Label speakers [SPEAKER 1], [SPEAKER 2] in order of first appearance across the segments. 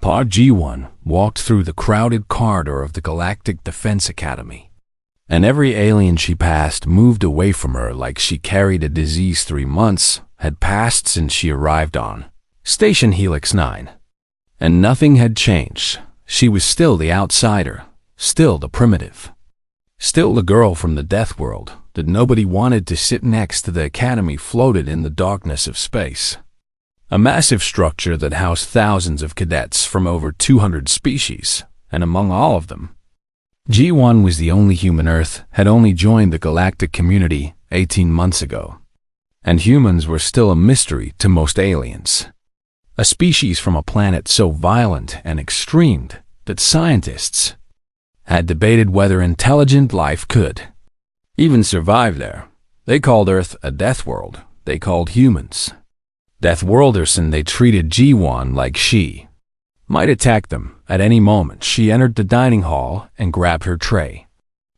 [SPEAKER 1] Pod G1 walked through the crowded corridor of the Galactic Defense Academy, and every alien she passed moved away from her like she carried a disease 3 months had passed since she arrived on Station Helix 9. And nothing had changed. She was still the outsider, still the primitive, still the girl from the death world that nobody wanted to sit next to. The academy floated in the darkness of space, a massive structure that housed thousands of cadets from over 200 species, and among all of them, G1 was the only human. Earth had only joined the galactic community 18 months ago, and humans were still a mystery to most aliens. A species from a planet so violent and extreme that scientists had debated whether intelligent life could even survive there. They called Earth a death world. They called humans Deathworlders, and they treated G1 like she might attack them at any moment. She entered the dining hall and grabbed her tray,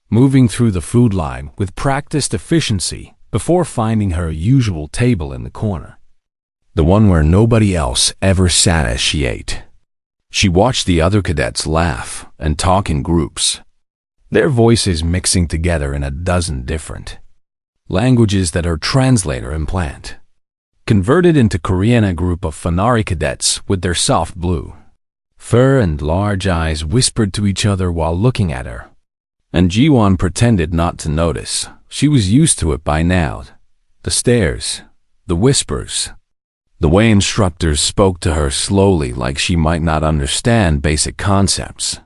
[SPEAKER 1] moving through the food line with practiced efficiency before finding her usual table in the corner, the one where nobody else ever sat as she ate. She watched the other cadets laugh and talk in groups, their voices mixing together in a dozen different languages that her translator implant converted into Korean. A group of Fanari cadets with their soft blue fur and large eyes whispered to each other while looking at her, and G1 pretended not to notice. She was used to it by now. The stares, the whispers, the way instructors spoke to her slowly like she might not understand basic concepts.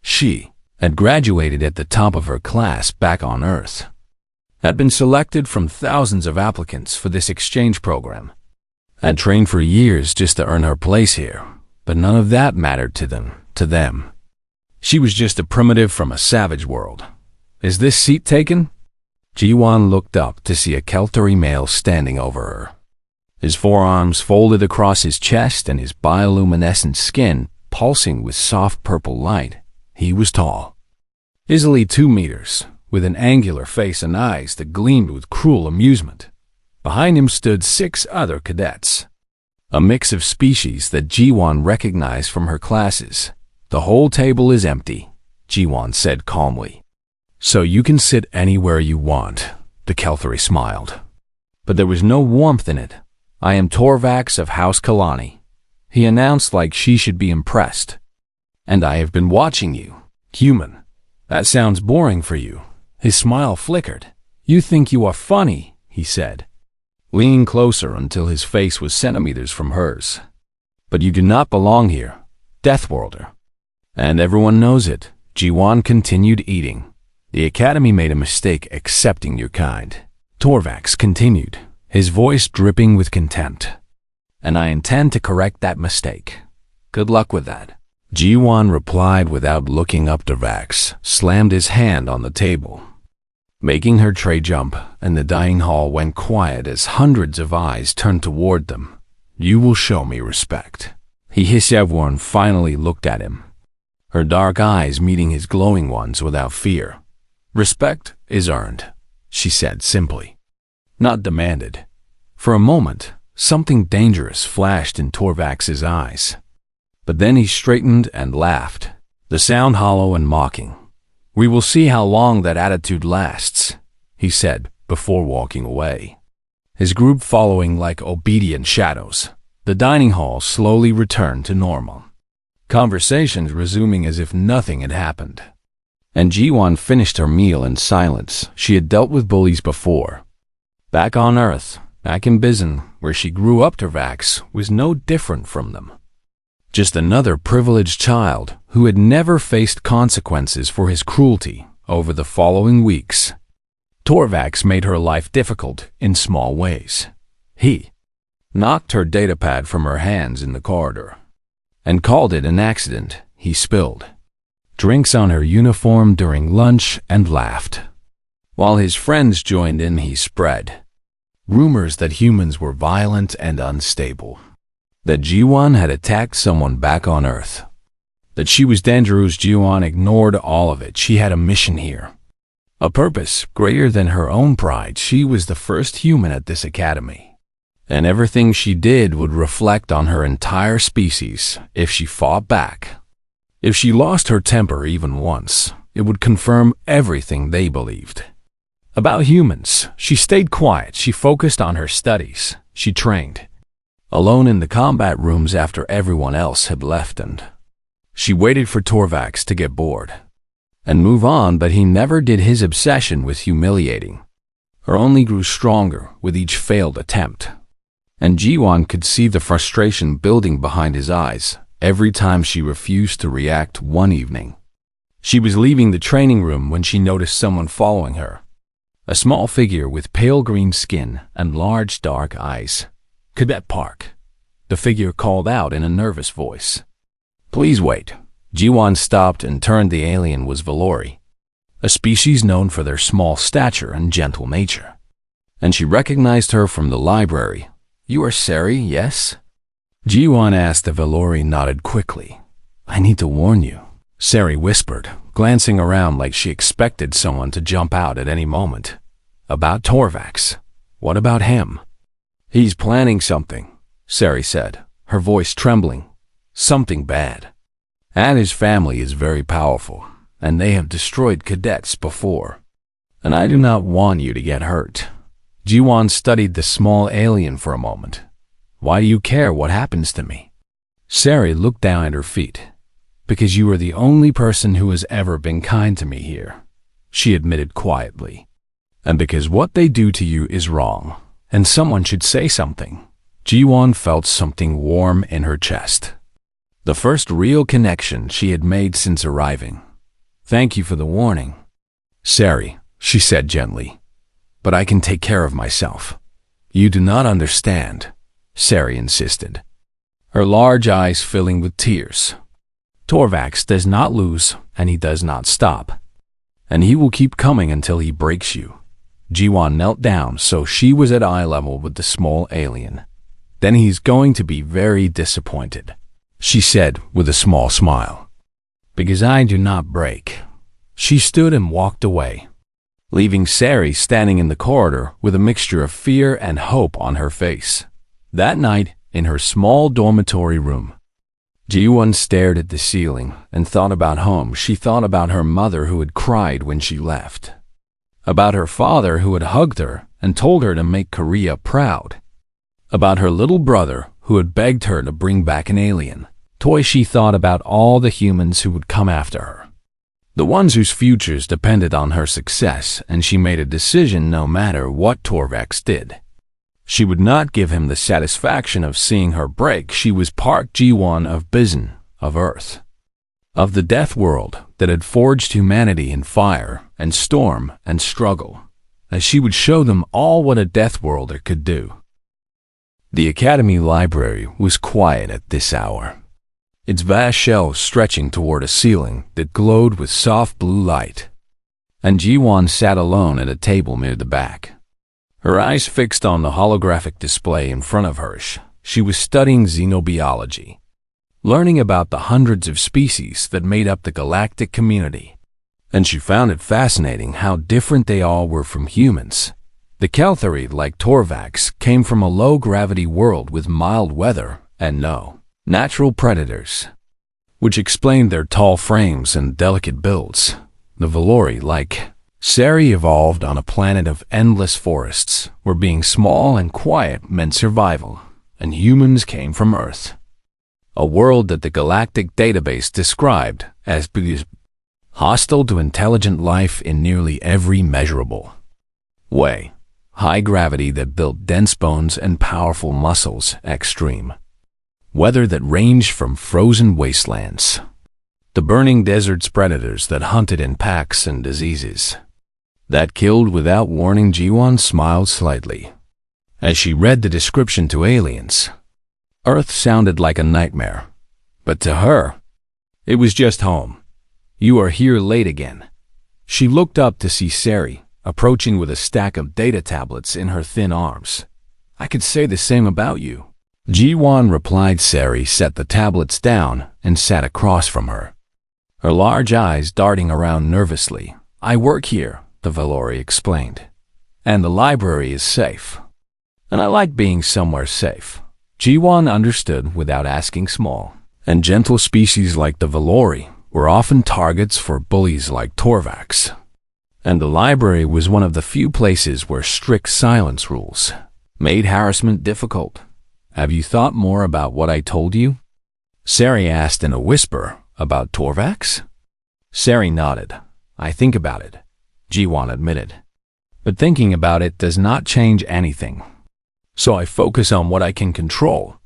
[SPEAKER 1] She had graduated at the top of her class back on Earth, had been selected from thousands of applicants for this exchange program, had trained for years just to earn her place here, but none of that mattered to them. She was just a primitive from a savage world. Is this seat taken? G1 looked up to see a Keltari male standing over her, his forearms folded across his chest and his bioluminescent skin pulsing with soft purple light. He was tall, easily 2 meters, with an angular face and eyes that gleamed with cruel amusement. Behind him stood 6 other cadets, a mix of species that G1 recognized from her classes. The whole table is empty, G1 said calmly. So you can sit anywhere you want, the Kelthari smiled. But there was no warmth in it. I am Torvax of House Kalani, he announced like she should be impressed. And I have been watching you, human. That sounds boring for you. His smile flickered. You think you are funny, he said, leaning closer until his face was centimeters from hers. But you do not belong here, Deathworlder. And everyone knows it. G1 continued eating. The Academy made a mistake accepting your kind, Torvax continued, his voice dripping with contempt. And I intend to correct that mistake. Good luck with that. G1 replied without looking up. Torvax slammed his hand on the table, making her tray jump, and the dining hall went quiet as hundreds of eyes turned toward them. You will show me respect, he hissed. Everyone finally looked at him, her dark eyes meeting his glowing ones without fear. Respect is earned, she said simply, not demanded. For a moment, something dangerous flashed in Torvax's eyes, but then he straightened and laughed, the sound hollow and mocking. We will see how long that attitude lasts, he said before walking away, his group following like obedient shadows. The dining hall slowly returned to normal, conversations resuming as if nothing had happened. And G1 finished her meal in silence. She had dealt with bullies before. Back on Earth, back in Bizon, where she grew up, Torvax was no different from them. Just another privileged child who had never faced consequences for his cruelty. Over the following weeks, Torvax made her life difficult in small ways. He knocked her datapad from her hands in the corridor and called it an accident. He spilled drinks on her uniform during lunch and laughed. While his friends joined in, he spread rumors that humans were violent and unstable, that G1 had attacked someone back on Earth, that she was dangerous. G1 ignored all of it. She had a mission here, a purpose greater than her own pride. She was the first human at this academy, and everything she did would reflect on her entire species if she fought back. If she lost her temper even once, it would confirm everything they believed. About humans, she stayed quiet, she focused on her studies, she trained. Alone in the combat rooms after everyone else had left, and she waited for Torvax to get bored and move on, but he never did. His obsession was humiliating. Her only grew stronger with each failed attempt, and Jiwon could see the frustration building behind his eyes every time she refused to react. One evening, she was leaving the training room when she noticed someone following her. A small figure with pale green skin and large dark eyes. "Cadet Park," the figure called out in a nervous voice. "Please wait." Jiwon stopped and turned. The alien was Valori, a species known for their small stature and gentle nature. And she recognized her from the library. "You are Sari, yes?" Jiwon asked. The Valori nodded quickly. "I need to warn you," Sari whispered, glancing around like she expected someone to jump out at any moment. "About Torvax. What about him?" "He's planning something," Sari said, her voice trembling. "Something bad. And his family is very powerful, and they have destroyed cadets before. And I do not want you to get hurt." Jiwon studied the small alien for a moment. "Why do you care what happens to me?" Sari looked down at her feet. "Because you are the only person who has ever been kind to me here," she admitted quietly. "And because what they do to you is wrong, and someone should say something." Jiwon felt something warm in her chest. The first real connection she had made since arriving. "Thank you for the warning, Sari," she said gently. "But I can take care of myself." "You do not understand," Sari insisted, her large eyes filling with tears. "Torvax does not lose, and he does not stop. And he will keep coming until he breaks you." Jiwon knelt down so she was at eye level with the small alien. "Then he's going to be very disappointed," she said with a small smile. "Because I do not break." She stood and walked away, leaving Sari standing in the corridor with a mixture of fear and hope on her face. That night, in her small dormitory room, Jiwon stared at the ceiling and thought about home. She thought about her mother who had cried when she left, about her father who had hugged her and told her to make Korea proud, about her little brother who had begged her to bring back an alien toy. She thought about all the humans who would come after her, the ones whose futures depended on her success, and she made a decision no matter what Torvax did. She would not give him the satisfaction of seeing her break. She was Park Ji-won of Bizen, of Earth, of the death world that had forged humanity in fire and storm and struggle, as she would show them all what a death worlder could do. The Academy Library was quiet at this hour, its vast shelves stretching toward a ceiling that glowed with soft blue light. And Ji-won sat alone at a table near the back, her eyes fixed on the holographic display in front of her. She was studying xenobiology, learning about the hundreds of species that made up the galactic community. And she found it fascinating how different they all were from humans. The Kelthari, like Torvax, came from a low-gravity world with mild weather and no natural predators, which explained their tall frames and delicate builds. The Valori, like Sari, evolved on a planet of endless forests, where being small and quiet meant survival, and humans came from Earth, a world that the Galactic Database described as hostile to intelligent life in nearly every measurable way. High gravity that built dense bones and powerful muscles. Extreme weather that ranged from frozen wastelands to burning deserts. Predators that hunted in packs, and diseases that killed without warning. Ji-won smiled slightly as she read the description to aliens. Earth sounded like a nightmare, but to her, it was just home. "You are here late again." She looked up to see Sari approaching with a stack of data tablets in her thin arms. "I could say the same about you," Ji-won replied. Sari set the tablets down and sat across from her, her large eyes darting around nervously. "I work here," the Valori explained, "and the library is safe." And I like being somewhere safe. Jiwon understood without asking small. And gentle species like the Valori were often targets for bullies like Torvax. And the library was one of the few places where strict silence rules made harassment difficult. Have you thought more about what I told you? Sari asked in a whisper. About Torvax? Sari nodded. I think about it, Jiwon admitted. But thinking about it does not change anything. So I focus on what I can control.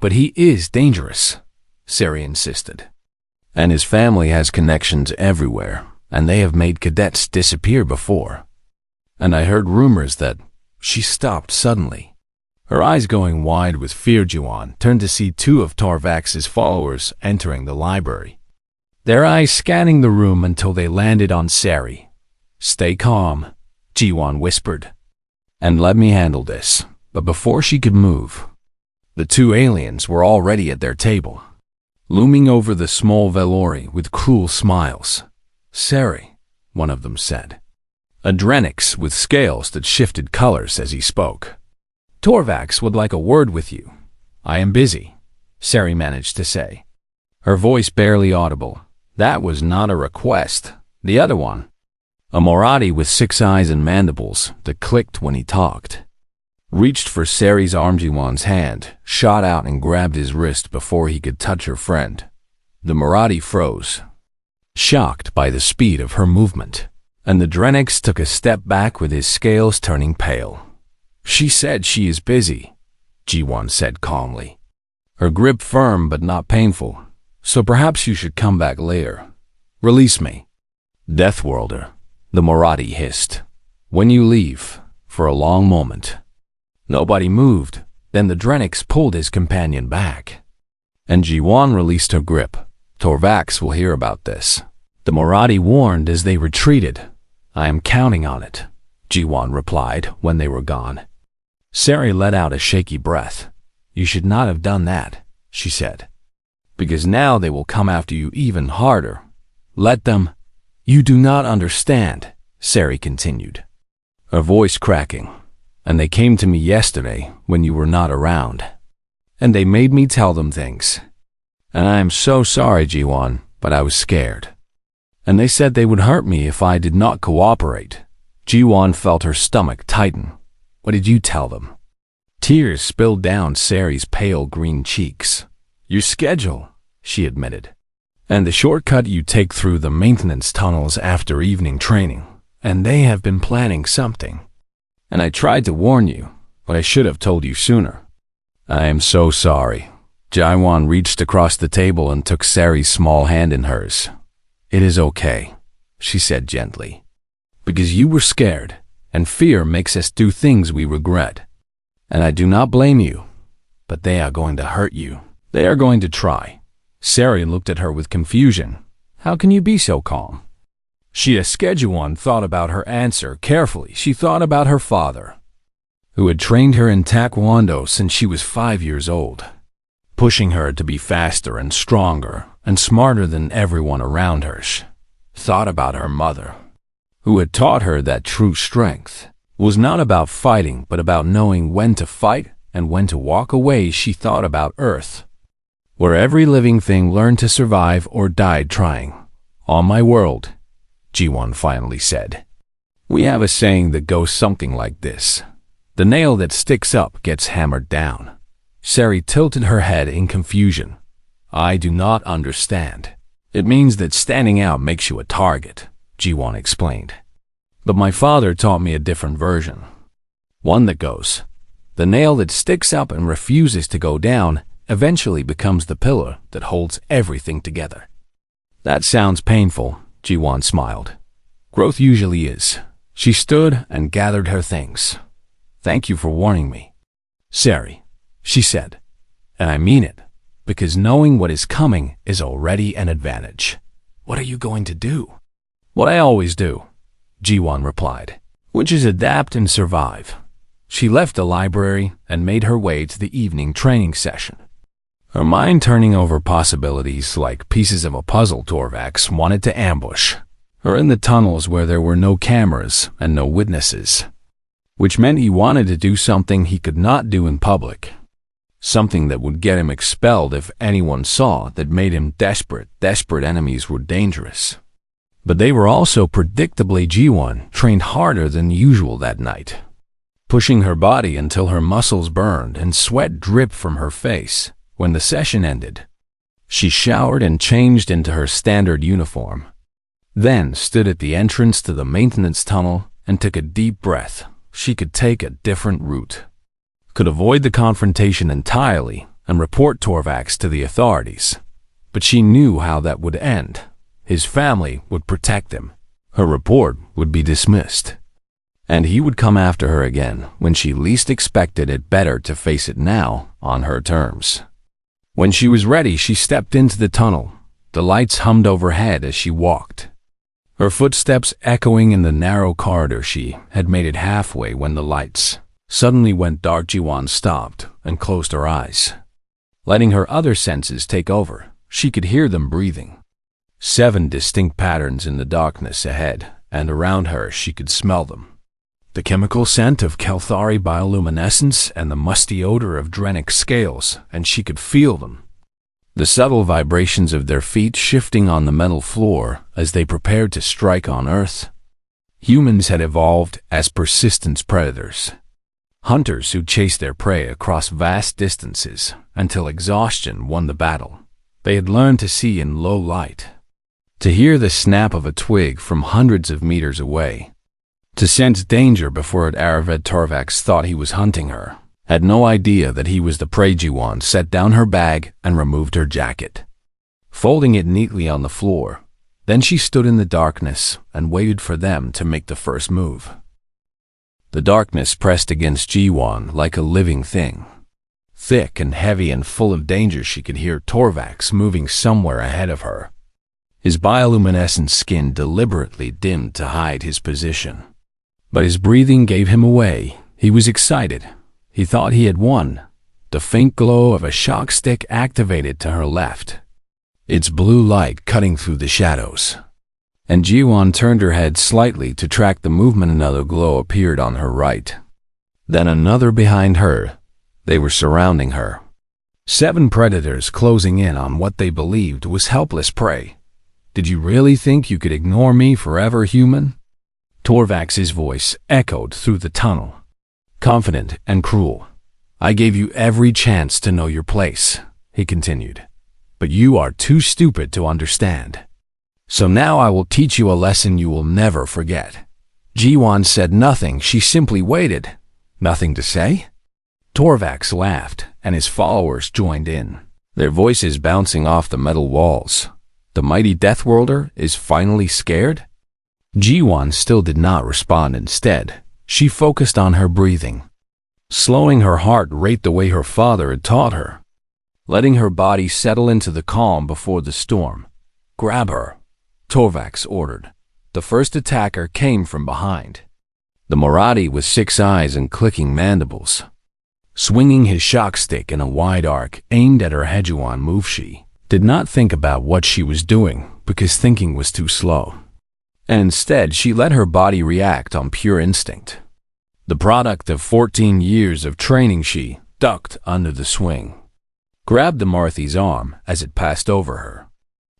[SPEAKER 1] But he is dangerous, Sari insisted. And his family has connections everywhere, and they have made cadets disappear before. And I heard rumors that she stopped suddenly. Her eyes going wide with fear, Jiwon turned to see two of Torvax's followers entering the library. Their eyes scanning the room until they landed on Sari. Stay calm, Jiwon whispered. And let me handle this. But before she could move, the two aliens were already at their table, looming over the small Valori with cruel smiles. Sari, one of them said. A Drenix with scales that shifted colors as he spoke. Torvax would like a word with you. I am busy, Sari managed to say. Her voice barely audible. That was not a request. The other one, a Moradi with 6 eyes and mandibles that clicked when he talked, reached for Sari's arm. Jiwon's hand shot out and grabbed his wrist before he could touch her friend. The Moradi froze, shocked by the speed of her movement, and the Drenix took a step back with his scales turning pale. She said she is busy, Jiwon said calmly, her grip firm but not painful. So perhaps you should come back later. Release me. Deathworlder, the Moradi hissed. When you leave, for a long moment. Nobody moved. Then the Drenix pulled his companion back. And Jiwon released her grip. Torvax will hear about this. The Moradi warned as they retreated. I am counting on it, Jiwon replied when they were gone. Sari let out a shaky breath. You should not have done that, she said. Because now they will come after you even harder. Let them. You do not understand, Sari continued, her voice cracking. And they came to me yesterday when you were not around. And they made me tell them things. And I am so sorry, Jiwon, but I was scared. And they said they would hurt me if I did not cooperate. Jiwon felt her stomach tighten. What did you tell them? Tears spilled down Sari's pale green cheeks. Your schedule, she admitted. And the shortcut you take through the maintenance tunnels after evening training. And they have been planning something. And I tried to warn you, but I should have told you sooner. I am so sorry. Jiwon reached across the table and took Sari's small hand in hers. It is okay, she said gently. Because you were scared, and fear makes us do things we regret. And I do not blame you, but they are going to hurt you. They are going to try. Sari looked at her with confusion. How can you be so calm? Jiwon thought about her answer carefully. She thought about her father, who had trained her in Taekwondo since she was 5 years old, pushing her to be faster and stronger and smarter than everyone around her. Thought about her mother, who had taught her that true strength was not about fighting but about knowing when to fight and when to walk away. She thought about Earth, where every living thing learned to survive or died trying. On my world, Jiwon finally said, we have a saying that goes something like this. The nail that sticks up gets hammered down. Sari tilted her head in confusion. I do not understand. It means that standing out makes you a target, Jiwon explained. But my father taught me a different version. One that goes, the nail that sticks up and refuses to go down eventually becomes the pillar that holds everything together. That sounds painful, Jiwon smiled. Growth usually is. She stood and gathered her things. Thank you for warning me, Sari, she said. And I mean it, because knowing what is coming is already an advantage. What are you going to do? What I always do, Jiwon replied, which is adapt and survive. She left the library and made her way to the evening training session, her mind turning over possibilities like pieces of a puzzle Torvax wanted to ambush her in the tunnels where there were no cameras and no witnesses. which meant he wanted to do something he could not do in public. Something that would get him expelled if anyone saw, that made him desperate. Desperate enemies were dangerous. But they were also predictably G1 trained harder than usual that night, pushing her body until her muscles burned and sweat dripped from her face. When the session ended, she showered and changed into her standard uniform, then stood at the entrance to the maintenance tunnel and took a deep breath. She could take a different route, could avoid the confrontation entirely and report Torvax to the authorities. But she knew how that would end. His family would protect him. Her report would be dismissed, and he would come after her again when she least expected it. Better to face it now on her terms. When she was ready, she stepped into the tunnel. The lights hummed overhead as she walked, her footsteps echoing in the narrow corridor. She had made it halfway when the lights suddenly went dark. Jiwan stopped and closed her eyes, letting her other senses take over. She could hear them breathing. 7 distinct patterns in the darkness ahead and around her. She could smell them. The chemical scent of Kelthari bioluminescence and the musty odor of Drenic scales, and she could feel them. The subtle vibrations of their feet shifting on the metal floor as they prepared to strike on Earth. Humans had evolved as persistent predators, hunters who chased their prey across vast distances until exhaustion won the battle. They had learned to see in low light, to hear the snap of a twig from hundreds of meters away, to sense danger before it arrived. Torvax thought he was hunting her, had no idea that he was the prey. Jiwan set down her bag and removed her jacket, folding it neatly on the floor. Then she stood in the darkness and waited for them to make the first move. The darkness pressed against Jiwan like a living thing, thick and heavy and full of danger. She could hear Torvax moving somewhere ahead of her, his bioluminescent skin deliberately dimmed to hide his position. But his breathing gave him away. He was excited. He thought he had won. The faint glow of a shock stick activated to her left, its blue light cutting through the shadows. And Jiwan turned her head slightly to track the movement. Another glow appeared on her right, then another behind her. They were surrounding her. 7 predators closing in on what they believed was helpless prey. "Did you really think you could ignore me forever, human?" Torvax's voice echoed through the tunnel, confident and cruel. "I gave you every chance to know your place," he continued, "but you are too stupid to understand. So now I will teach you a lesson you will never forget." Jiwan said nothing. She simply waited. Nothing to say? Torvax laughed, and his followers joined in, their voices bouncing off the metal walls. "The mighty Deathworlder is finally scared?" Jiwan still did not respond. Instead, she focused on her breathing, slowing her heart rate the way her father had taught her, letting her body settle into the calm before the storm. "Grab her," Torvax ordered. The first attacker came from behind, the Marathi with 6 eyes and clicking mandibles, swinging his shock stick in a wide arc aimed at her head. Jiwan moved. She did not think about what she was doing because thinking was too slow, and instead she let her body react on pure instinct. The product of 14 years of training, she ducked under the swing, grabbed the Marathi's arm as it passed over her,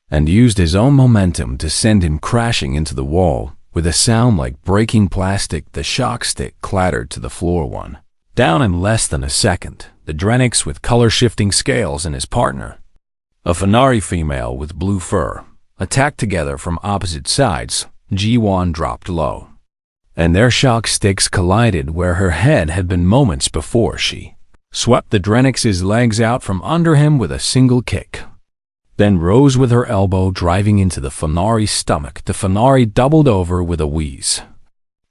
[SPEAKER 1] and used his own momentum to send him crashing into the wall. With a sound like breaking plastic, the shock stick clattered to the floor. One down in less than a second. The Drenix with color-shifting scales and his partner, a Fenari female with blue fur, attacked together from opposite sides. Jiwan dropped low, and their shock sticks collided where her head had been moments before. She swept the Drenix's legs out from under him with a single kick, then rose with her elbow driving into the Fenari's stomach. The Fenari doubled over with a wheeze,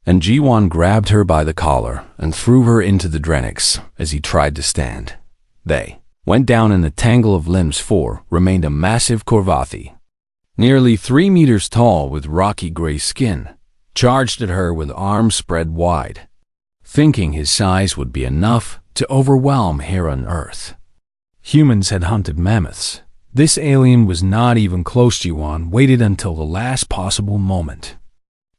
[SPEAKER 1] and Jiwan grabbed her by the collar and threw her into the Drenix as he tried to stand. They went down in a tangle of limbs. 4 remained a massive Korvathi, nearly 3 meters tall with rocky gray skin, charged at her with arms spread wide, thinking his size would be enough to overwhelm here on Earth. Humans had hunted mammoths. This alien was not even close. Jiwan waited until the last possible moment.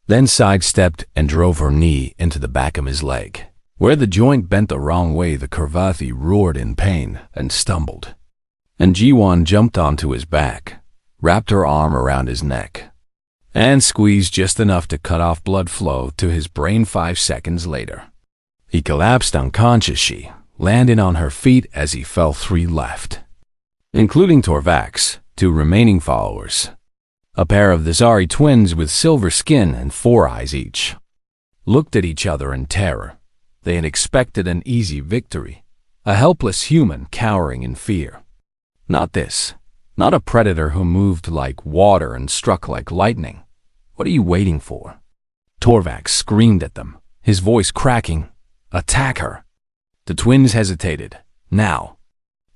[SPEAKER 1] then sidestepped and drove her knee into the back of his leg. Where the joint bent the wrong way, the Karvathi roared in pain and stumbled. And Jiwan jumped onto his back, wrapped her arm around his neck, and squeezed just enough to cut off blood flow to his brain. 5 seconds later, he collapsed unconscious. She landed on her feet as he fell. 3 left, including Torvax, 2 remaining followers, a pair of the Zari twins with silver skin and 4 eyes each, looked at each other in terror. They had expected an easy victory, a helpless human cowering in fear. Not this. Not a predator who moved like water and struck like lightning. What are you waiting for? Torvax screamed at them, his voice cracking. Attack her. The twins hesitated. Now.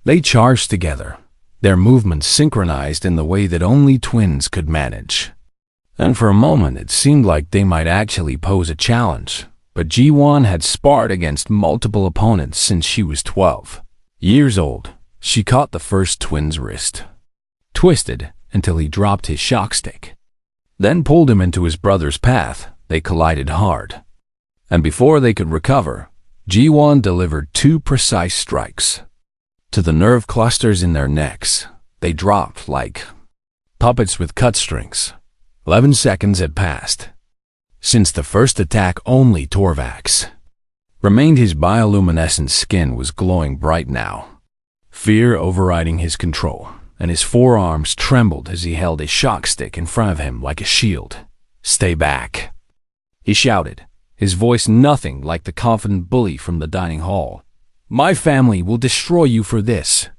[SPEAKER 1] They charged together, their movements synchronized in the way that only twins could manage. And for a moment it seemed like they might actually pose a challenge. But Jiwan had sparred against multiple opponents since she was 12 years old. She caught the first twin's wrist, twisted until he dropped his shock stick, then pulled him into his brother's path. They collided hard, and before they could recover, Jiwan delivered 2 precise strikes to the nerve clusters in their necks. They dropped like puppets with cut strings. 11 seconds had passed since the first attack. Only Torvax remained. His bioluminescent skin was glowing bright now, fear overriding his control, and his forearms trembled as he held his shock stick in front of him like a shield. Stay back, he shouted, his voice nothing like the confident bully from the dining hall. My family will destroy you for this.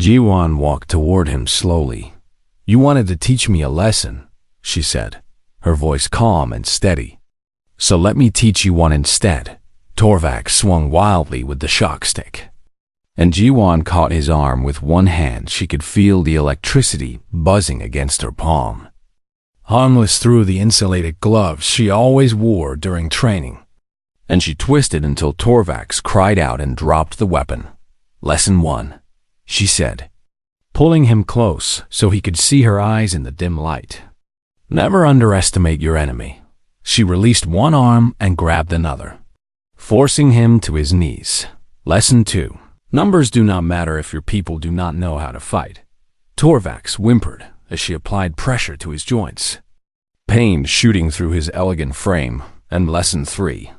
[SPEAKER 1] Jiwan walked toward him slowly. You wanted to teach me a lesson, she said, her voice calm and steady. So let me teach you one instead. Torvax swung wildly with the shock stick, and Jiwan caught his arm with one hand. She could feel the electricity buzzing against her palm, harmless through the insulated gloves she always wore during training. And she twisted until Torvax cried out and dropped the weapon. Lesson 1, she said, pulling him close so he could see her eyes in the dim light. Never underestimate your enemy. She released one arm and grabbed another, forcing him to his knees. Lesson 2. Numbers do not matter if your people do not know how to fight. Torvax whimpered as she applied pressure to his joints, pain shooting through his elegant frame. And Lesson 3,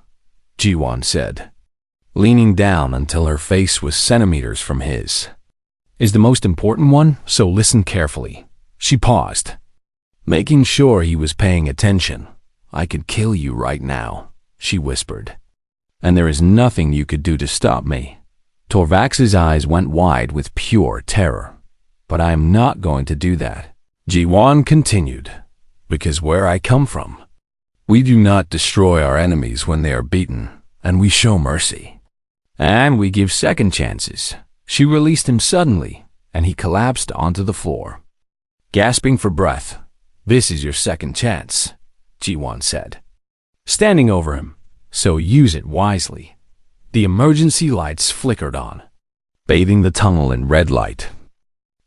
[SPEAKER 1] Jiwan said, leaning down until her face was centimeters from his, is the most important one, so listen carefully. She paused, making sure he was paying attention. I could kill you right now, she whispered, and there is nothing you could do to stop me. Torvax's eyes went wide with pure terror. But I am not going to do that, Jiwan continued, because where I come from, we do not destroy our enemies when they are beaten, and we show mercy. And we give second chances. She released him suddenly, and he collapsed onto the floor, gasping for breath. This is your second chance, Jiwan said, standing over him, so use it wisely. The emergency lights flickered on, bathing the tunnel in red light,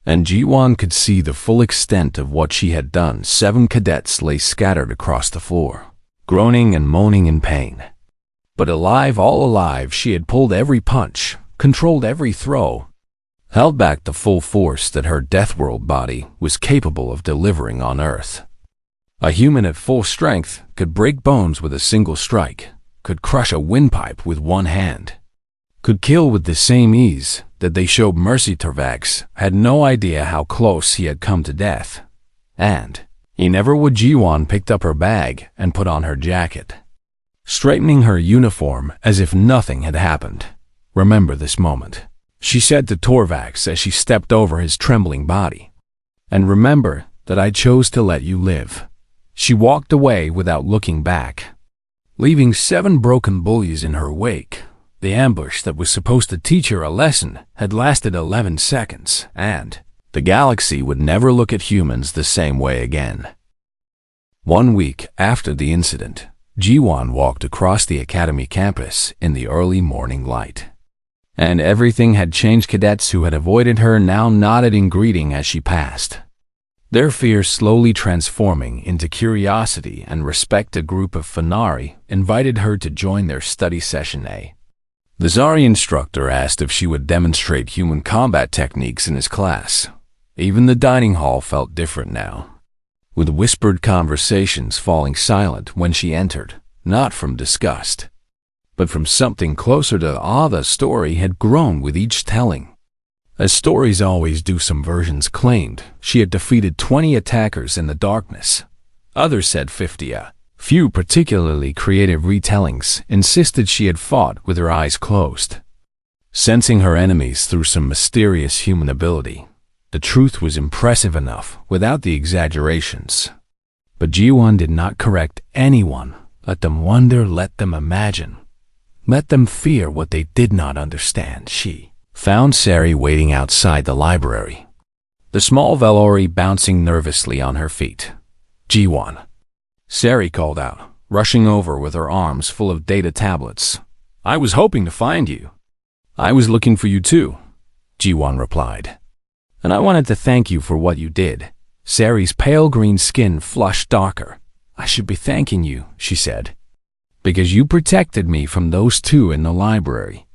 [SPEAKER 1] and Jiwan could see the full extent of what she had done. 7 cadets lay scattered across the floor, groaning and moaning in pain. But alive, all alive, she had pulled every punch, controlled every throw, held back the full force that her Deathworld body was capable of delivering on Earth. A human at full strength could break bones with a single strike, could crush a windpipe with one hand, could kill with the same ease that they showed mercy. Torvax had no idea how close he had come to death, and he never would. Jiwan picked up her bag and put on her jacket, straightening her uniform as if nothing had happened. Remember this moment, she said to Torvax as she stepped over his trembling body. And remember that I chose to let you live. She walked away without looking back, leaving 7 broken bullies in her wake. The ambush that was supposed to teach her a lesson had lasted 11 seconds, and the galaxy would never look at humans the same way again. 1 week after the incident, Jiwan walked across the academy campus in the early morning light, and everything had changed. Cadets who had avoided her now nodded in greeting as she passed. their fear slowly transforming into curiosity and respect. A group of Fanari invited her to join their study session A. The Zari instructor asked if she would demonstrate human combat techniques in his class. Even the dining hall felt different now, with whispered conversations falling silent when she entered, not from disgust, but from something closer to awe. The story had grown with each telling. As stories always do, some versions claimed she had defeated 20 attackers in the darkness. Others said 50. A few particularly creative retellings insisted she had fought with her eyes closed, sensing her enemies through some mysterious human ability. The truth was impressive enough without the exaggerations. But Ji-won did not correct anyone. Let them wonder, let them imagine. Let them fear what they did not understand. She found Sari waiting outside the library, the small Valori bouncing nervously on her feet. Ji-won, Sari called out, rushing over with her arms full of data tablets. I was hoping to find you. I was looking for you too, Ji-won replied. And I wanted to thank you for what you did. Sari's pale green skin flushed darker. I should be thanking you, she said, because you protected me from those two in the library.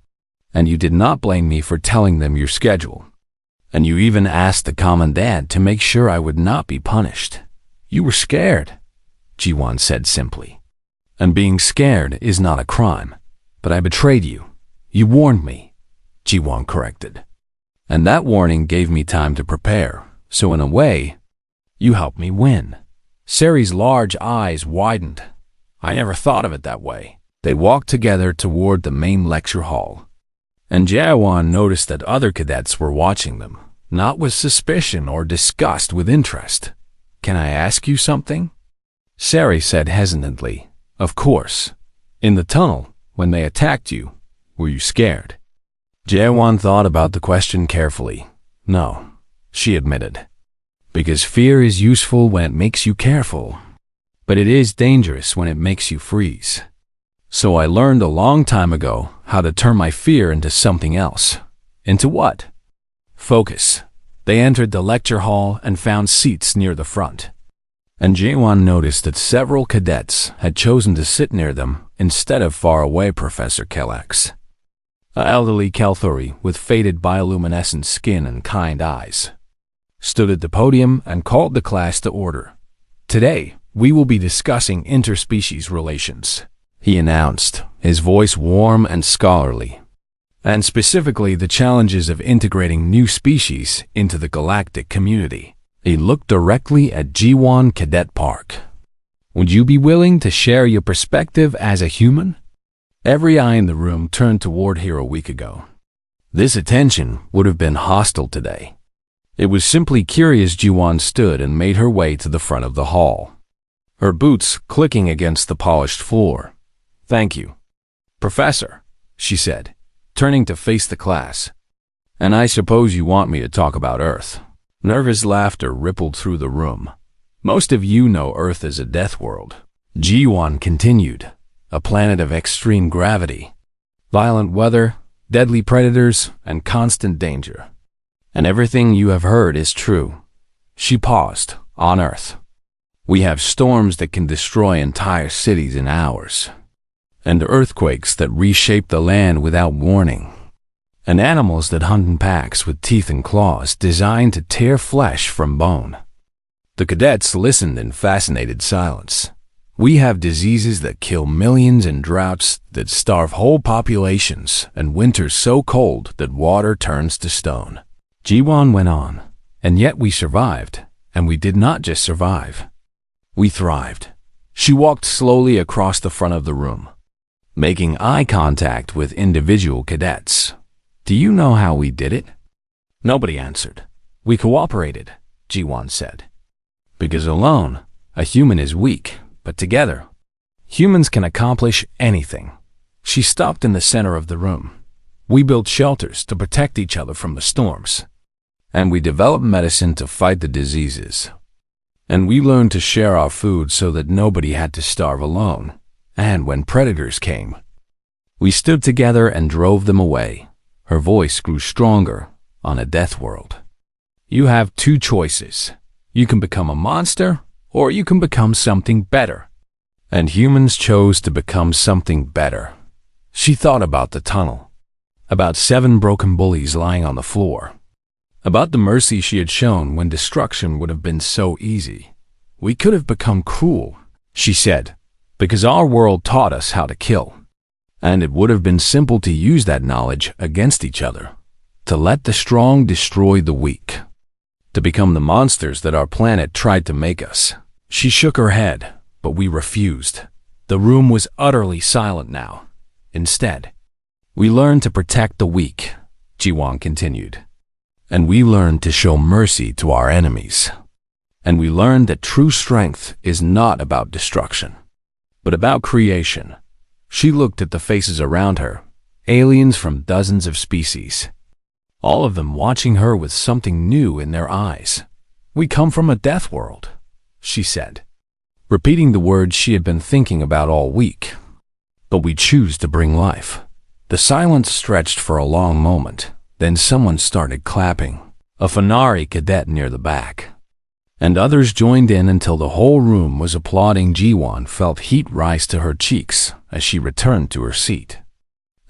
[SPEAKER 1] And you did not blame me for telling them your schedule. And you even asked the commandant to make sure I would not be punished. You were scared, Ji-won said simply. And being scared is not a crime. But I betrayed you. You warned me, Ji-won corrected. And that warning gave me time to prepare. So in a way, you helped me win. Sari's large eyes widened. I never thought of it that way. They walked together toward the main lecture hall. And Ji-won noticed that other cadets were watching them, not with suspicion or disgust, with interest. Can I ask you something? Sari said hesitantly. Of course. In the tunnel, when they attacked you, were you scared? Ji-won thought about the question carefully. No, she admitted. Because fear is useful when it makes you careful, but it is dangerous when it makes you freeze. So I learned a long time ago how to turn my fear into something else. Into what? Focus. They entered the lecture hall and found seats near the front. And Ji-won noticed that several cadets had chosen to sit near them instead of far away. Professor Kellex, an elderly Kelthori with faded bioluminescent skin and kind eyes, stood at the podium and called the class to order. Today, we will be discussing interspecies relations, he announced, his voice warm and scholarly, and specifically the challenges of integrating new species into the galactic community. He looked directly at Ji-won Cadet Park. Would you be willing to share your perspective as a human? Every eye in the room turned toward here a week ago. This attention would have been hostile today. It was simply curious. Ji-won stood and made her way to the front of the hall, her boots clicking against the polished floor. Thank you, Professor, she said, turning to face the class. And I suppose you want me to talk about Earth. Nervous laughter rippled through the room. Most of you know Earth as a death world, Ji-won continued, a planet of extreme gravity, violent weather, deadly predators, and constant danger. And everything you have heard is true. She paused. On Earth, we have storms that can destroy entire cities in hours, and earthquakes that reshape the land without warning, and animals that hunt in packs with teeth and claws designed to tear flesh from bone. The cadets listened in fascinated silence. We have diseases that kill millions and droughts that starve whole populations and winters so cold that water turns to stone. Ji-won went on, and yet we survived, and we did not just survive. We thrived. She walked slowly across the front of the room, making eye contact with individual cadets. Do you know how we did it? Nobody answered. We cooperated, Ji-won said. Because alone, a human is weak, but together, humans can accomplish anything. She stopped in the center of the room. We built shelters to protect each other from the storms, and we developed medicine to fight the diseases. And we learned to share our food so that nobody had to starve alone. And when predators came, we stood together and drove them away. Her voice grew stronger. On a death world, you have two choices. You can become a monster, or you can become something better. And humans chose to become something better. She thought about the tunnel, about 7 broken bullies lying on the floor, about the mercy she had shown when destruction would have been so easy. We could have become cruel, she said, because our world taught us how to kill. And it would have been simple to use that knowledge against each other, to let the strong destroy the weak, to become the monsters that our planet tried to make us. She shook her head, but we refused. The room was utterly silent now. Instead, we learned to protect the weak, Ji-won continued. And we learned to show mercy to our enemies. And we learned that true strength is not about destruction, but about creation. She looked at the faces around her, aliens from dozens of species, all of them watching her with something new in their eyes. We come from a death world, she said, repeating the words she had been thinking about all week. But we choose to bring life. The silence stretched for a long moment. Then someone started clapping, a HFY cadet near the back. And others joined in until the whole room was applauding. Ji-won felt heat rise to her cheeks as she returned to her seat.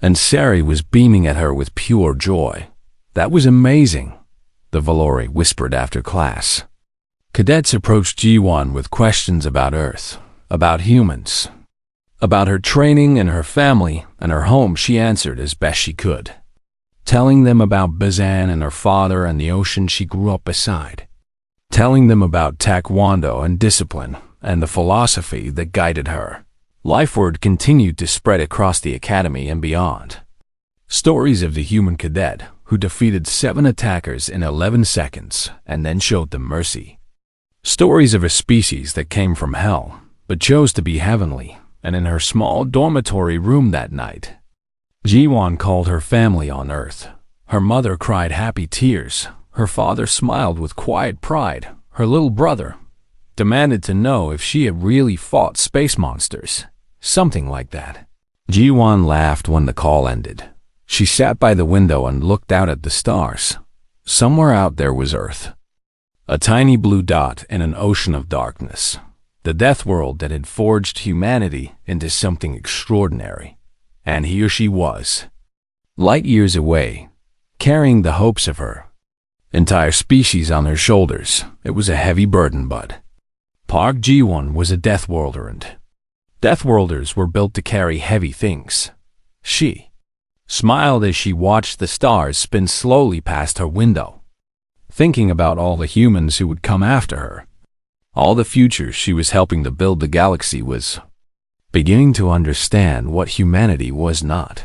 [SPEAKER 1] And Sari was beaming at her with pure joy. That was amazing, the Valori whispered after class. Cadets approached Ji-won with questions about Earth, about humans, about her training and her family and her home. She answered as best she could, telling them about Bazan and her father and the ocean she grew up beside, telling them about taekwondo and discipline and the philosophy that guided her. Life word continued to spread across the academy and beyond. Stories of the human cadet who defeated 7 attackers in 11 seconds and then showed them mercy. Stories of a species that came from hell but chose to be heavenly. And in her small dormitory room that night, Ji-won called her family on Earth. Her mother cried happy tears. Her father smiled with quiet pride. Her little brother demanded to know if she had really fought space monsters. Something like that. Ji-won laughed when the call ended. She sat by the window and looked out at the stars. Somewhere out there was Earth, a tiny blue dot in an ocean of darkness. The death world that had forged humanity into something extraordinary. And here she was, light years away, carrying the hopes of her entire species on her shoulders. It was a heavy burden, but Park Ji-won was a death worlder, and death worlders were built to carry heavy things. She smiled as she watched the stars spin slowly past her window, thinking about all the humans who would come after her. All the futures she was helping to build. The galaxy was beginning to understand what humanity was not.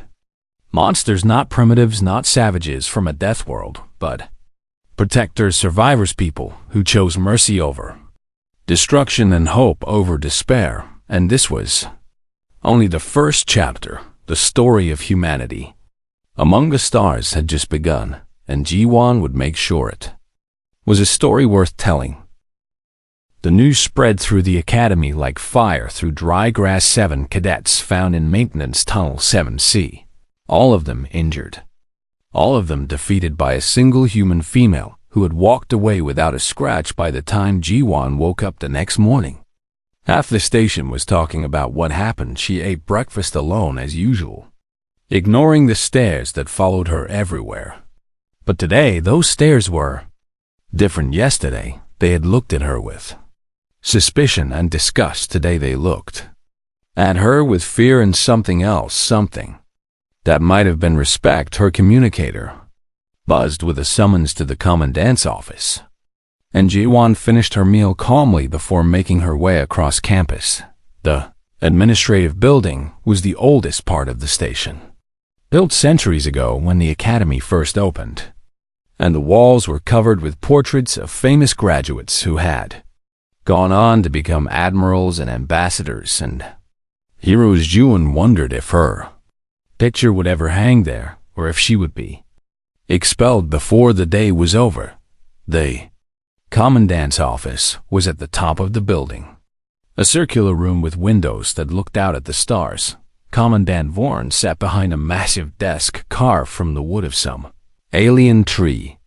[SPEAKER 1] Monsters, not primitives, not savages from a death world, but protectors, survivors, people who chose mercy over destruction and hope over despair. And this was only the first chapter. The story of humanity among the stars had just begun, and Ji-won would make sure it was a story worth telling. The news spread through the academy like fire through dry grass. 7 cadets found in maintenance tunnel 7C, all of them injured, all of them defeated by a single human female who had walked away without a scratch by the time Ji-won woke up the next morning. Half the station was talking about what happened. She ate breakfast alone as usual, ignoring the stares that followed her everywhere. But today those stares were different. Yesterday they had looked at her with suspicion and disgust. Today they looked at her with fear and something else, something that might have been respect. Her communicator buzzed with a summons to the commandant's office, and Ji-won finished her meal calmly before making her way across campus. The administrative building was the oldest part of the station, built centuries ago when the academy first opened, and the walls were covered with portraits of famous graduates who had gone on to become admirals and ambassadors and heroes. Ji-won wondered if her picture would ever hang there, or if she would be expelled before the day was over. The commandant's office was at the top of the building, a circular room with windows that looked out at the stars. Commandant Vorn sat behind a massive desk carved from the wood of some alien tree,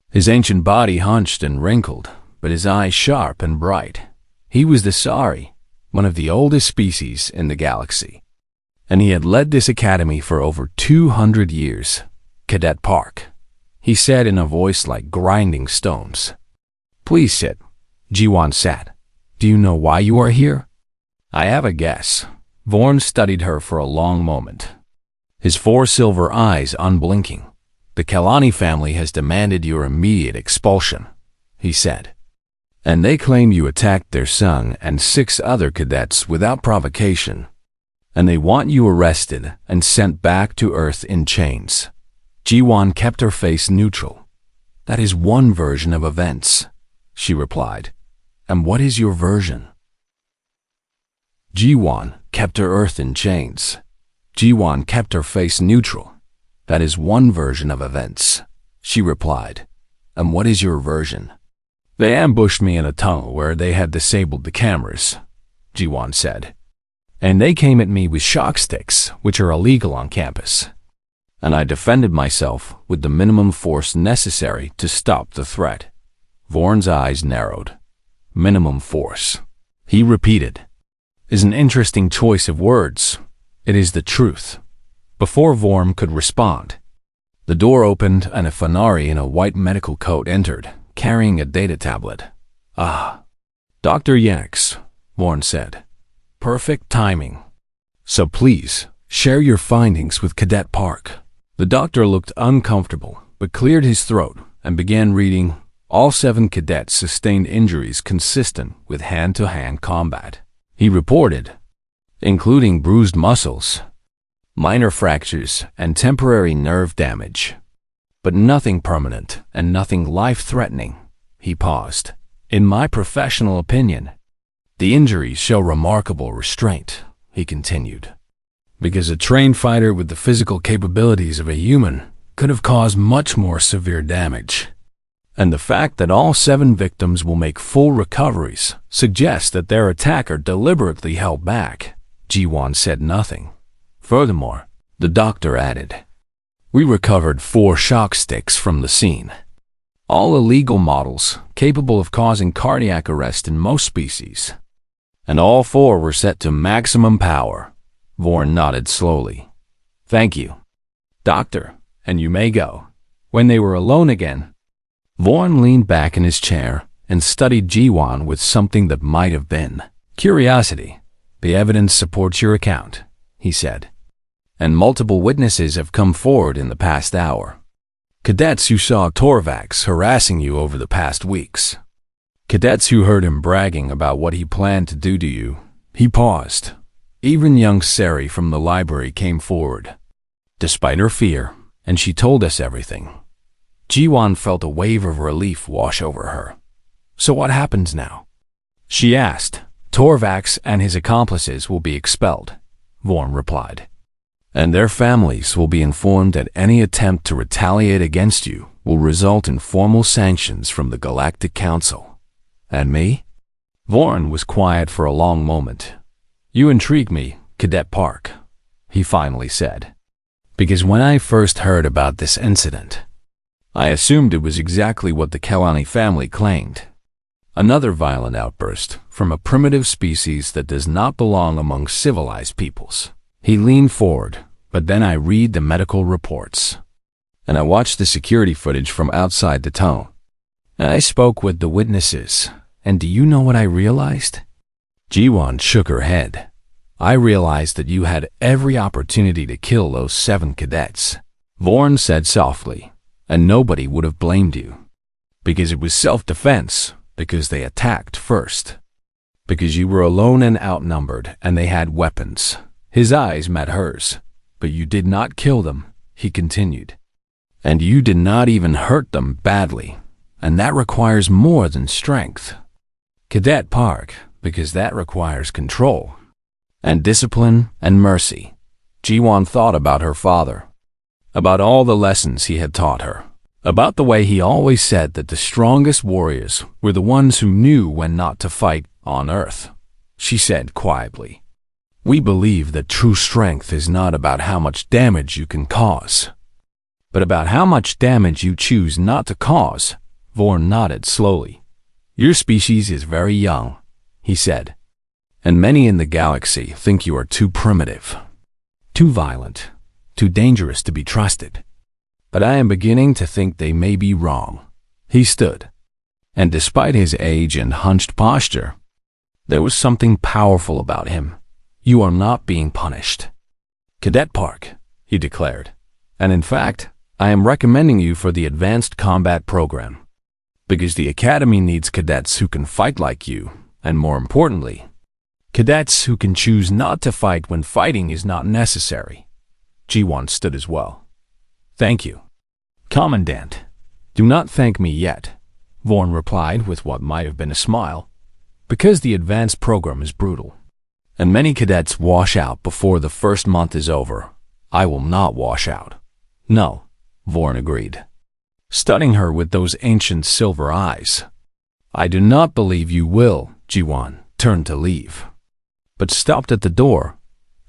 [SPEAKER 1] his ancient body hunched and wrinkled, but his eyes sharp and bright. He was the Sari, one of the oldest species in the galaxy, and he had led this academy for over 200 years. "Cadet Park," he said in a voice like grinding stones. "Please sit." Jiwan sat. "Do you know why you are here?" "I have a guess." Vorn studied her for a long moment, his 4 silver eyes unblinking. "The Kalani family has demanded your immediate expulsion," he said. "And they claim you attacked their son and 6 other cadets without provocation. And they want you arrested and sent back to Earth in chains." Jiwan kept her face neutral. "That is one version of events," she replied. "And what is your version?" Jiwan kept her Earth in chains. Jiwan kept her face neutral. "That is one version of events," she replied. "And what is your version?" "They ambushed me in a tunnel where they had disabled the cameras," Jiwan said. "And they came at me with shock sticks, which are illegal on campus. And I defended myself with the minimum force necessary to stop the threat." Vorn's eyes narrowed. "Minimum force," he repeated, "is an interesting choice of words. It is the truth." Before Vorm could respond, the door opened and a Fanari in a white medical coat entered, carrying a data tablet. "Ah, Dr. Yenix," Vorn said. "Perfect timing. So please, share your findings with Cadet Park." The doctor looked uncomfortable, but cleared his throat and began reading. "All 7 cadets sustained injuries consistent with hand-to-hand combat," he reported, "including bruised muscles, minor fractures, and temporary nerve damage. But nothing permanent and nothing life-threatening." He paused. "In my professional opinion, the injuries show remarkable restraint," he continued, "because a trained fighter with the physical capabilities of a human could have caused much more severe damage. And the fact that all 7 victims will make full recoveries suggests that their attacker deliberately held back." Jiwan said nothing. "Furthermore," the doctor added, "we recovered 4 shock sticks from the scene. All illegal models capable of causing cardiac arrest in most species. And all 4 were set to maximum power." Vorn nodded slowly. "Thank you, Doctor, and you may go." When they were alone again, Vorn leaned back in his chair and studied Jiwan with something that might have been curiosity. "The evidence supports your account," he said, "and multiple witnesses have come forward in the past hour. Cadets who saw Torvax harassing you over the past weeks. Cadets who heard him bragging about what he planned to do to you." He paused. "Even young Sari from the library came forward, despite her fear, and she told us everything." Jiwan felt a wave of relief wash over her. "So what happens now?" she asked. "Torvax and his accomplices will be expelled," Vorn replied. "And their families will be informed that any attempt to retaliate against you will result in formal sanctions from the Galactic Council." "And me?" Vorn was quiet for a long moment. "You intrigue me, Cadet Park," he finally said. "Because when I first heard about this incident, I assumed it was exactly what the Kalani family claimed. Another violent outburst from a primitive species that does not belong among civilized peoples." He leaned forward, "But then I read the medical reports, and I watched the security footage from outside the tunnel. And I spoke with the witnesses, and do you know what I realized?" Jiwan shook her head. "I realized that you had every opportunity to kill those 7 cadets," Vorn said softly, "and nobody would have blamed you. Because it was self-defense, because they attacked first. Because you were alone and outnumbered, and they had weapons." His eyes met hers. "But you did not kill them," he continued. "And you did not even hurt them badly, and that requires more than strength. Cadet Park, because that requires control, and discipline, and mercy." Jiwan thought about her father, about all the lessons he had taught her, about the way he always said that the strongest warriors were the ones who knew when not to fight on Earth. She said quietly, "We believe that true strength is not about how much damage you can cause, but about how much damage you choose not to cause." Vorn nodded slowly. Your species is very young, he said, and many in the galaxy think you are too primitive, too violent, too dangerous to be trusted. But I am beginning to think they may be wrong. He stood, and despite his age and hunched posture, there was something powerful about him. You are not being punished. Cadet Park, he declared, and in fact, I am recommending you for the Advanced Combat Program, because the Academy needs cadets who can fight like you, and more importantly, cadets who can choose not to fight when fighting is not necessary. G1 stood as well. Thank you. Commandant, do not thank me yet, Vorn replied with what might have been a smile, because the advanced program is brutal, and many cadets wash out before the first month is over. I will not wash out. No, Vorn agreed, studying her with those ancient silver eyes. I do not believe you will. G1 turned to leave, but stopped at the door.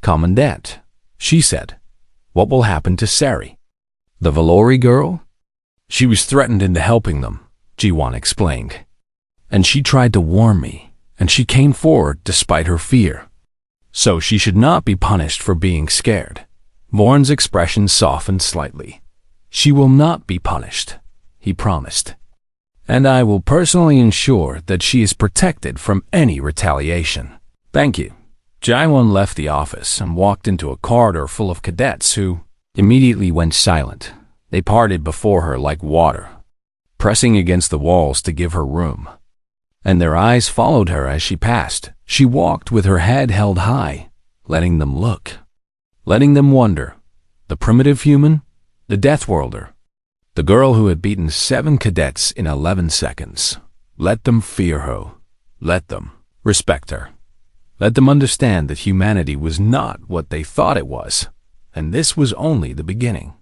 [SPEAKER 1] Commandant, she said, what will happen to Sari? The Valori girl? She was threatened into helping them, G1 explained. And she tried to warn me, and she came forward despite her fear. So she should not be punished for being scared. Vorn's expression softened slightly. She will not be punished, he promised. And I will personally ensure that she is protected from any retaliation. Thank you. G1 left the office and walked into a corridor full of cadets who immediately went silent. They parted before her like water, pressing against the walls to give her room. And their eyes followed her as she passed. She walked with her head held high, letting them look, letting them wonder. The primitive human, the Deathworlder, the girl who had beaten 7 cadets in 11 seconds. Let them fear her. Let them respect her. Let them understand that humanity was not what they thought it was, and this was only the beginning.